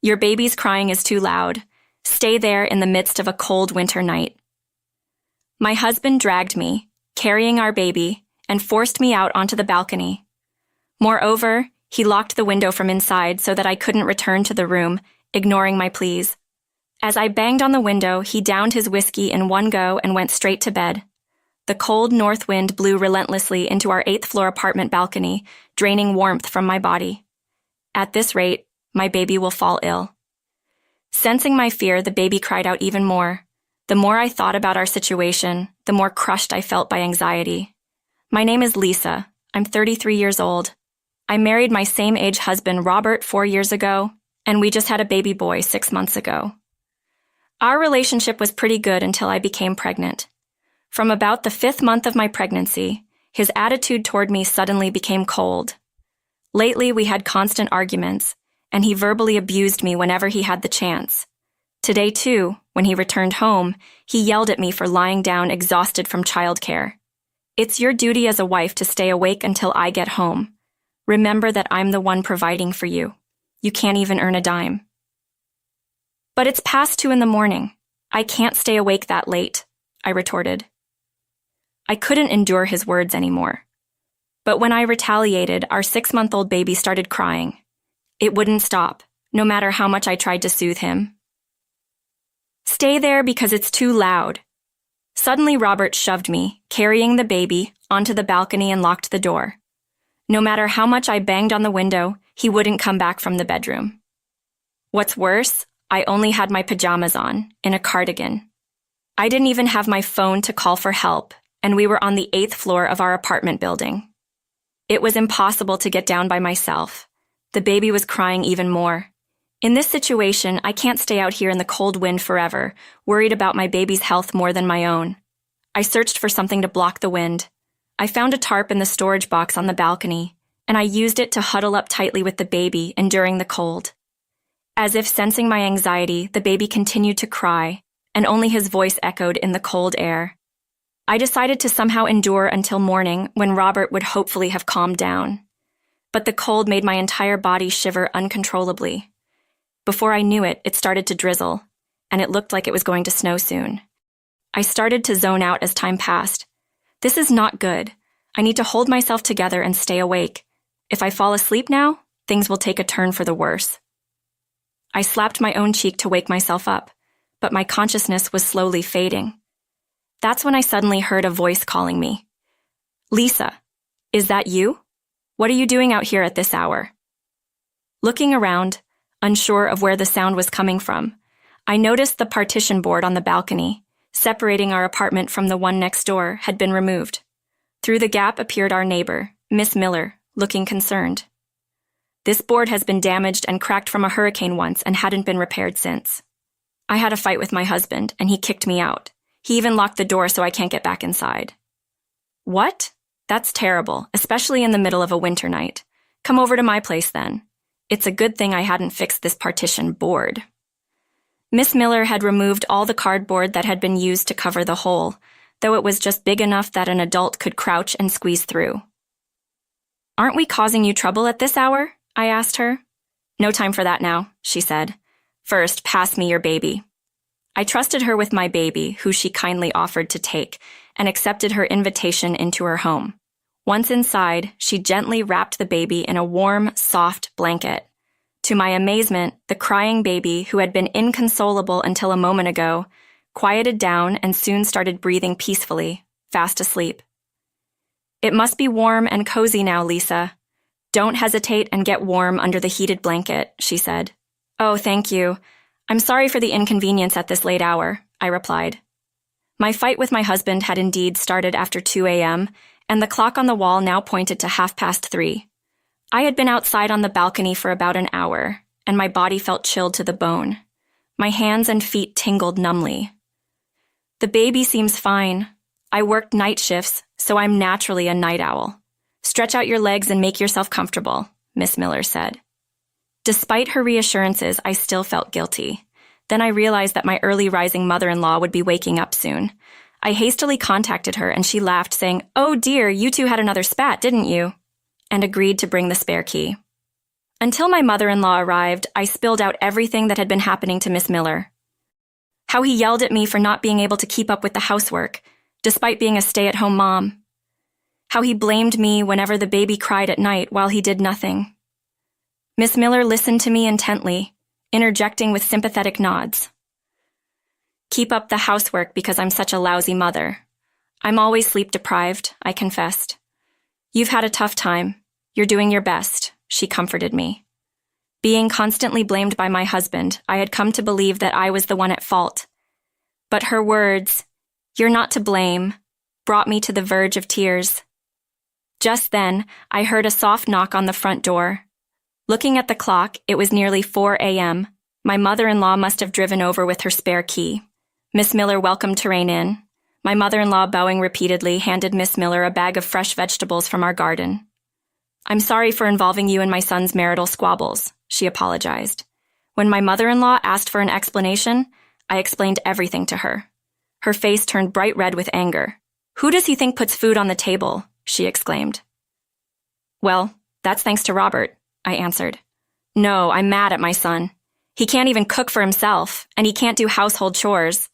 Your baby's crying is too loud. Stay there in the midst of a cold winter night. My husband dragged me, carrying our baby, and forced me out onto the balcony. Moreover, he locked the window from inside so that I couldn't return to the room, ignoring my pleas. As I banged on the window, he downed his whiskey in one go and went straight to bed. The cold north wind blew relentlessly into our 8th-floor apartment balcony, draining warmth from my body. At this rate, my baby will fall ill. Sensing my fear, the baby cried out even more. The more I thought about our situation, the more crushed I felt by anxiety. My name is Lisa. I'm 33 years old. I married my same-age husband, Robert, 4 years ago, and we just had a baby boy 6 months ago. Our relationship was pretty good until I became pregnant. From about the 5th month of my pregnancy, his attitude toward me suddenly became cold. Lately, we had constant arguments, and he verbally abused me whenever he had the chance. Today, too, when he returned home, he yelled at me for lying down exhausted from childcare. It's your duty as a wife to stay awake until I get home. Remember that I'm the one providing for you. You can't even earn a dime. But it's past 2 a.m. I can't stay awake that late, I retorted. I couldn't endure his words anymore. But when I retaliated, our 6-month-old baby started crying. It wouldn't stop, no matter how much I tried to soothe him. Stay there because it's too loud. Suddenly, Robert shoved me, carrying the baby, onto the balcony and locked the door. No matter how much I banged on the window, he wouldn't come back from the bedroom. What's worse, I only had my pajamas on, in a cardigan. I didn't even have my phone to call for help, and we were on the 8th floor of our apartment building. It was impossible to get down by myself. The baby was crying even more. In this situation, I can't stay out here in the cold wind forever, worried about my baby's health more than my own. I searched for something to block the wind. I found a tarp in the storage box on the balcony, and I used it to huddle up tightly with the baby, enduring the cold. As if sensing my anxiety, the baby continued to cry, and only his voice echoed in the cold air. I decided to somehow endure until morning, when Robert would hopefully have calmed down. But the cold made my entire body shiver uncontrollably. Before I knew it, it started to drizzle, and it looked like it was going to snow soon. I started to zone out as time passed. This is not good. I need to hold myself together and stay awake. If I fall asleep now, things will take a turn for the worse. I slapped my own cheek to wake myself up, but my consciousness was slowly fading. That's when I suddenly heard a voice calling me. Lisa, is that you? What are you doing out here at this hour? Looking around, unsure of where the sound was coming from, I noticed the partition board on the balcony, separating our apartment from the one next door, had been removed. Through the gap appeared our neighbor, Miss Miller, looking concerned. This board has been damaged and cracked from a hurricane once and hadn't been repaired since. I had a fight with my husband, and he kicked me out. He even locked the door so I can't get back inside. What? That's terrible, especially in the middle of a winter night. Come over to my place then. It's a good thing I hadn't fixed this partition board. Miss Miller had removed all the cardboard that had been used to cover the hole, though it was just big enough that an adult could crouch and squeeze through. Aren't we causing you trouble at this hour? I asked her. No time for that now, she said. First, pass me your baby. I trusted her with my baby, who she kindly offered to take, and accepted her invitation into her home. Once inside, she gently wrapped the baby in a warm, soft blanket. To my amazement, the crying baby, who had been inconsolable until a moment ago, quieted down and soon started breathing peacefully, fast asleep. It must be warm and cozy now, Lisa. Don't hesitate and get warm under the heated blanket, she said. Oh, thank you. I'm sorry for the inconvenience at this late hour, I replied. My fight with my husband had indeed started after 2 a.m., and the clock on the wall now pointed to 3:30. I had been outside on the balcony for about an hour, and my body felt chilled to the bone. My hands and feet tingled numbly. The baby seems fine. I worked night shifts, so I'm naturally a night owl. Stretch out your legs and make yourself comfortable, Miss Miller said. Despite her reassurances, I still felt guilty. Then I realized that my early rising mother-in-law would be waking up soon. I hastily contacted her, and she laughed, saying, "Oh dear, you two had another spat, didn't you?" and agreed to bring the spare key. Until my mother-in-law arrived, I spilled out everything that had been happening to Miss Miller. How he yelled at me for not being able to keep up with the housework, despite being a stay-at-home mom. How he blamed me whenever the baby cried at night while he did nothing. Miss Miller listened to me intently, interjecting with sympathetic nods. Keep up the housework because I'm such a lousy mother. I'm always sleep-deprived, I confessed. You've had a tough time. You're doing your best, she comforted me. Being constantly blamed by my husband, I had come to believe that I was the one at fault. But her words, "You're not to blame," brought me to the verge of tears. Just then, I heard a soft knock on the front door. Looking at the clock, it was nearly 4 a.m. My mother-in-law must have driven over with her spare key. Miss Miller welcomed Terrain in. My mother-in-law, bowing repeatedly, handed Miss Miller a bag of fresh vegetables from our garden. "I'm sorry for involving you in my son's marital squabbles," she apologized. When my mother-in-law asked for an explanation, I explained everything to her. Her face turned bright red with anger. "Who does he think puts food on the table?" she exclaimed. "Well, that's thanks to Robert," I answered. "No, I'm mad at my son. He can't even cook for himself, and he can't do household chores.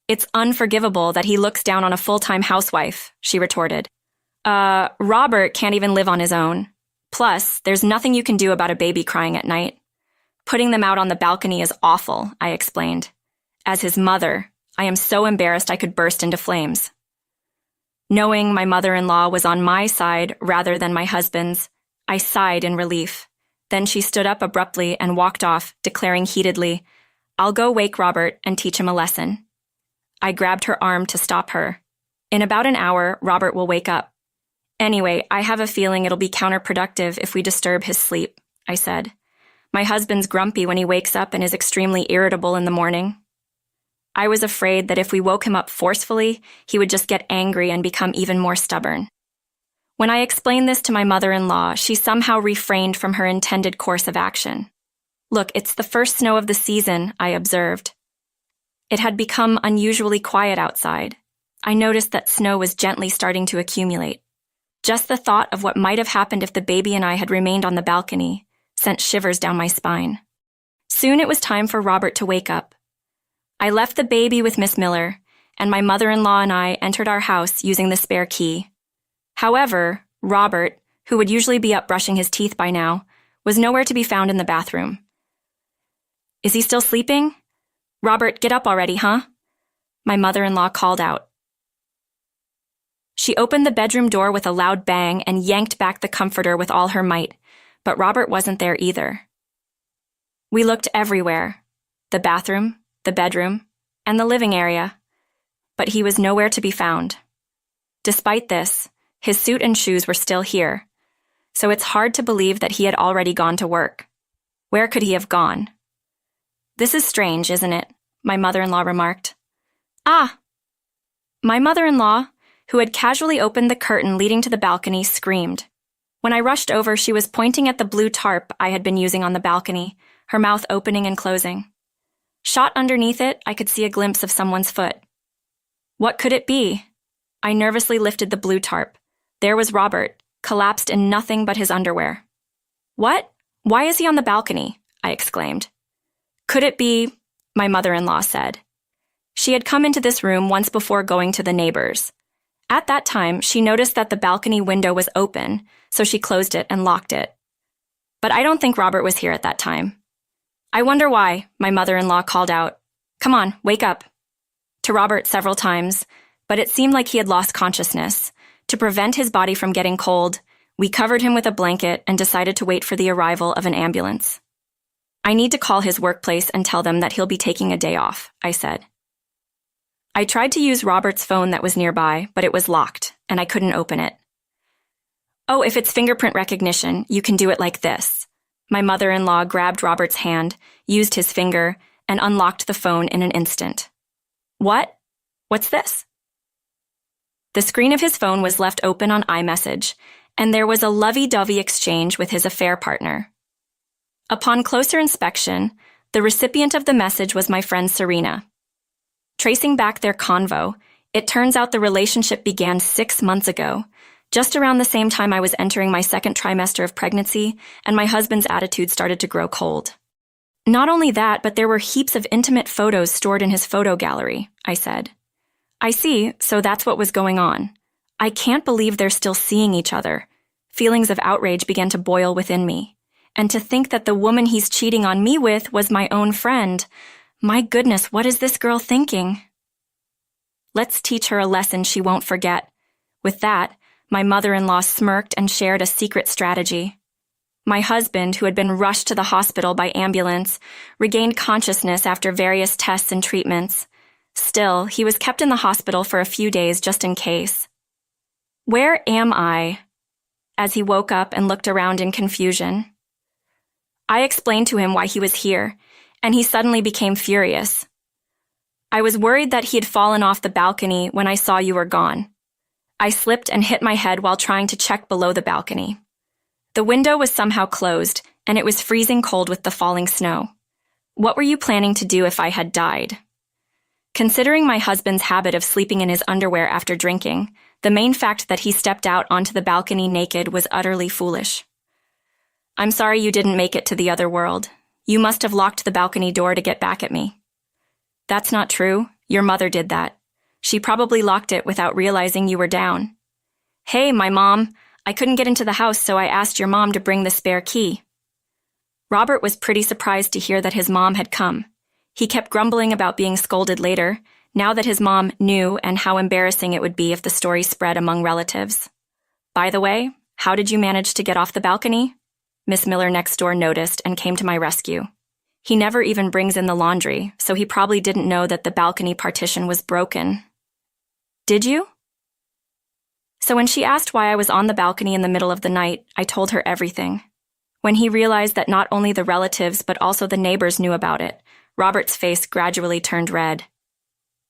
It's unforgivable that he looks down on a full-time housewife," she retorted. Robert can't even live on his own. Plus, there's nothing you can do about a baby crying at night. Putting them out on the balcony is awful," I explained. As his mother, I am so embarrassed I could burst into flames. Knowing my mother-in-law was on my side rather than my husband's, I sighed in relief. Then she stood up abruptly and walked off, declaring heatedly, "I'll go wake Robert and teach him a lesson." I grabbed her arm to stop her. "In about an hour, Robert will wake up. Anyway, I have a feeling it'll be counterproductive if we disturb his sleep," I said. "My husband's grumpy when he wakes up and is extremely irritable in the morning." I was afraid that if we woke him up forcefully, he would just get angry and become even more stubborn. When I explained this to my mother-in-law, she somehow refrained from her intended course of action. "Look, it's the first snow of the season," I observed. It had become unusually quiet outside. I noticed that snow was gently starting to accumulate. Just the thought of what might have happened if the baby and I had remained on the balcony sent shivers down my spine. Soon it was time for Robert to wake up. I left the baby with Miss Miller, and my mother-in-law and I entered our house using the spare key. However, Robert, who would usually be up brushing his teeth by now, was nowhere to be found in the bathroom. "Is he still sleeping? Robert, get up already, huh?" My mother-in-law called out. She opened the bedroom door with a loud bang and yanked back the comforter with all her might, but Robert wasn't there either. We looked everywhere, the bathroom, the bedroom, and the living area, but he was nowhere to be found. Despite this, his suit and shoes were still here, so it's hard to believe that he had already gone to work. Where could he have gone? "This is strange, isn't it?" my mother-in-law remarked. "Ah!" My mother-in-law, who had casually opened the curtain leading to the balcony, screamed. When I rushed over, she was pointing at the blue tarp I had been using on the balcony, her mouth opening and closing. Shot underneath it, I could see a glimpse of someone's foot. What could it be? I nervously lifted the blue tarp. There was Robert, collapsed in nothing but his underwear. "What? Why is he on the balcony?" I exclaimed. "Could it be?" my mother-in-law said. She had come into this room once before going to the neighbors. At that time, she noticed that the balcony window was open, so she closed it and locked it. But I don't think Robert was here at that time. "I wonder why," my mother-in-law called out. "Come on, wake up." To Robert several times, but it seemed like he had lost consciousness. To prevent his body from getting cold, we covered him with a blanket and decided to wait for the arrival of an ambulance. "I need to call his workplace and tell them that he'll be taking a day off," I said. I tried to use Robert's phone that was nearby, but it was locked, and I couldn't open it. "Oh, if it's fingerprint recognition, you can do it like this." My mother-in-law grabbed Robert's hand, used his finger, and unlocked the phone in an instant. "What? What's this?" The screen of his phone was left open on iMessage, and there was a lovey-dovey exchange with his affair partner. Upon closer inspection, the recipient of the message was my friend Serena. Tracing back their convo, it turns out the relationship began 6 months ago, just around the same time I was entering my second trimester of pregnancy, and my husband's attitude started to grow cold. Not only that, but there were heaps of intimate photos stored in his photo gallery, I said. I see, so that's what was going on. I can't believe they're still seeing each other. Feelings of outrage began to boil within me. And to think that the woman he's cheating on me with was my own friend. My goodness, what is this girl thinking? Let's teach her a lesson she won't forget. With that, my mother-in-law smirked and shared a secret strategy. My husband, who had been rushed to the hospital by ambulance, regained consciousness after various tests and treatments. Still, he was kept in the hospital for a few days just in case. Where am I? As he woke up and looked around in confusion. I explained to him why he was here, and he suddenly became furious. I was worried that he had fallen off the balcony when I saw you were gone. I slipped and hit my head while trying to check below the balcony. The window was somehow closed, and it was freezing cold with the falling snow. What were you planning to do if I had died? Considering my husband's habit of sleeping in his underwear after drinking, the main fact that he stepped out onto the balcony naked was utterly foolish. I'm sorry you didn't make it to the other world. You must have locked the balcony door to get back at me. That's not true. Your mother did that. She probably locked it without realizing you were down. Hey, my mom. I couldn't get into the house, so I asked your mom to bring the spare key. Robert was pretty surprised to hear that his mom had come. He kept grumbling about being scolded later, now that his mom knew and how embarrassing it would be if the story spread among relatives. By the way, how did you manage to get off the balcony? Miss Miller next door noticed and came to my rescue. He never even brings in the laundry, so he probably didn't know that the balcony partition was broken. Did you? So when she asked why I was on the balcony in the middle of the night, I told her everything. When he realized that not only the relatives but also the neighbors knew about it, Robert's face gradually turned red.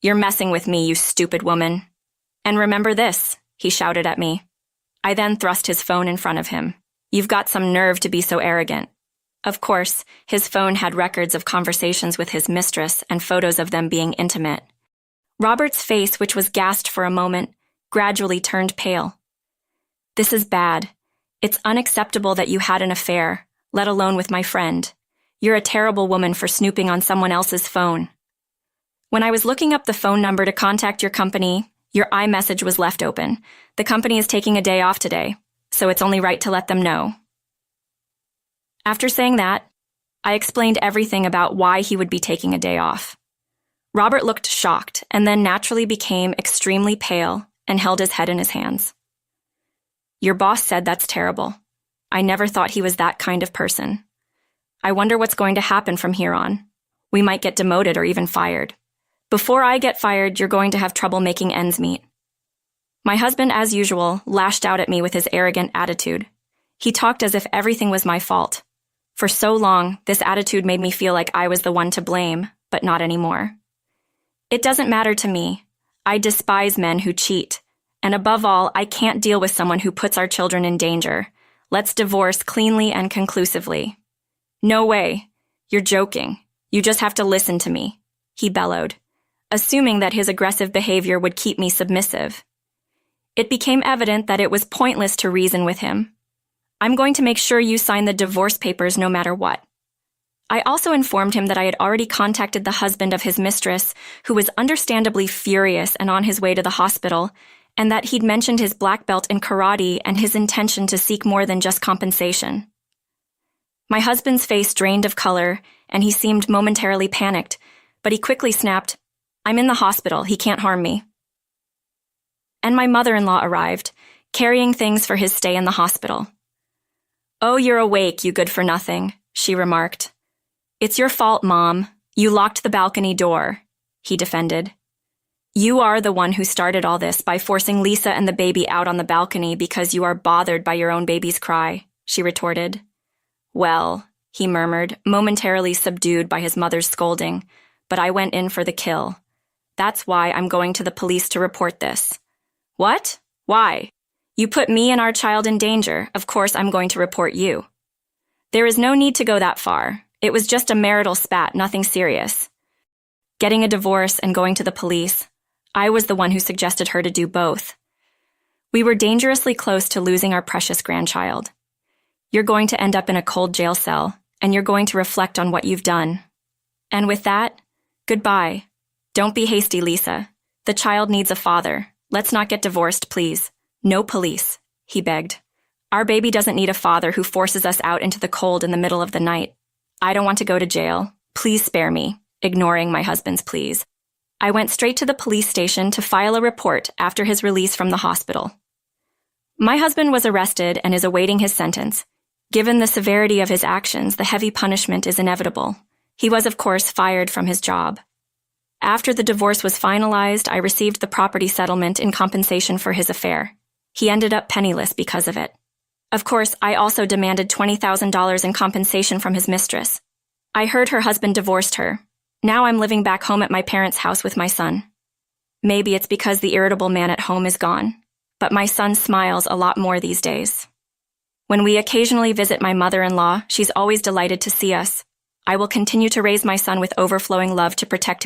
You're messing with me, you stupid woman. And remember this, he shouted at me. I then thrust his phone in front of him. You've got some nerve to be so arrogant. Of course, his phone had records of conversations with his mistress and photos of them being intimate. Robert's face, which was gassed for a moment, gradually turned pale. This is bad. It's unacceptable that you had an affair, let alone with my friend. You're a terrible woman for snooping on someone else's phone. When I was looking up the phone number to contact your company, your iMessage was left open. The company is taking a day off today, so it's only right to let them know. After saying that, I explained everything about why he would be taking a day off. Robert looked shocked and then naturally became extremely pale and held his head in his hands. Your boss said that's terrible. I never thought he was that kind of person. I wonder what's going to happen from here on. We might get demoted or even fired. Before I get fired, you're going to have trouble making ends meet. My husband, as usual, lashed out at me with his arrogant attitude. He talked as if everything was my fault. For so long, this attitude made me feel like I was the one to blame, but not anymore. It doesn't matter to me. I despise men who cheat. And above all, I can't deal with someone who puts our children in danger. Let's divorce cleanly and conclusively. No way. You're joking. You just have to listen to me, he bellowed, assuming that his aggressive behavior would keep me submissive. It became evident that it was pointless to reason with him. I'm going to make sure you sign the divorce papers no matter what. I also informed him that I had already contacted the husband of his mistress, who was understandably furious and on his way to the hospital, and that he'd mentioned his black belt in karate and his intention to seek more than just compensation. My husband's face drained of color, and he seemed momentarily panicked, but he quickly snapped, I'm in the hospital, he can't harm me. And my mother-in-law arrived, carrying things for his stay in the hospital. Oh, you're awake, you good-for-nothing, she remarked. It's your fault, Mom. You locked the balcony door, he defended. You are the one who started all this by forcing Lisa and the baby out on the balcony because you are bothered by your own baby's cry, she retorted. Well, he murmured, momentarily subdued by his mother's scolding, but I went in for the kill. That's why I'm going to the police to report this. What? Why? You put me and our child in danger. Of course I'm going to report you. There is no need to go that far. It was just a marital spat, nothing serious. Getting a divorce and going to the police. I was the one who suggested her to do both. We were dangerously close to losing our precious grandchild. You're going to end up in a cold jail cell, and you're going to reflect on what you've done. And with that, goodbye. Don't be hasty, Lisa. The child needs a father. Let's not get divorced, please. No police, he begged. Our baby doesn't need a father who forces us out into the cold in the middle of the night. I don't want to go to jail. Please spare me, ignoring my husband's pleas. I went straight to the police station to file a report after his release from the hospital. My husband was arrested and is awaiting his sentence. Given the severity of his actions, the heavy punishment is inevitable. He was, of course, fired from his job. After the divorce was finalized, I received the property settlement in compensation for his affair. He ended up penniless because of it. Of course, I also demanded $20,000 in compensation from his mistress. I heard her husband divorced her. Now I'm living back home at my parents' house with my son. Maybe it's because the irritable man at home is gone, but my son smiles a lot more these days. When we occasionally visit my mother-in-law, she's always delighted to see us. I will continue to raise my son with overflowing love to protect his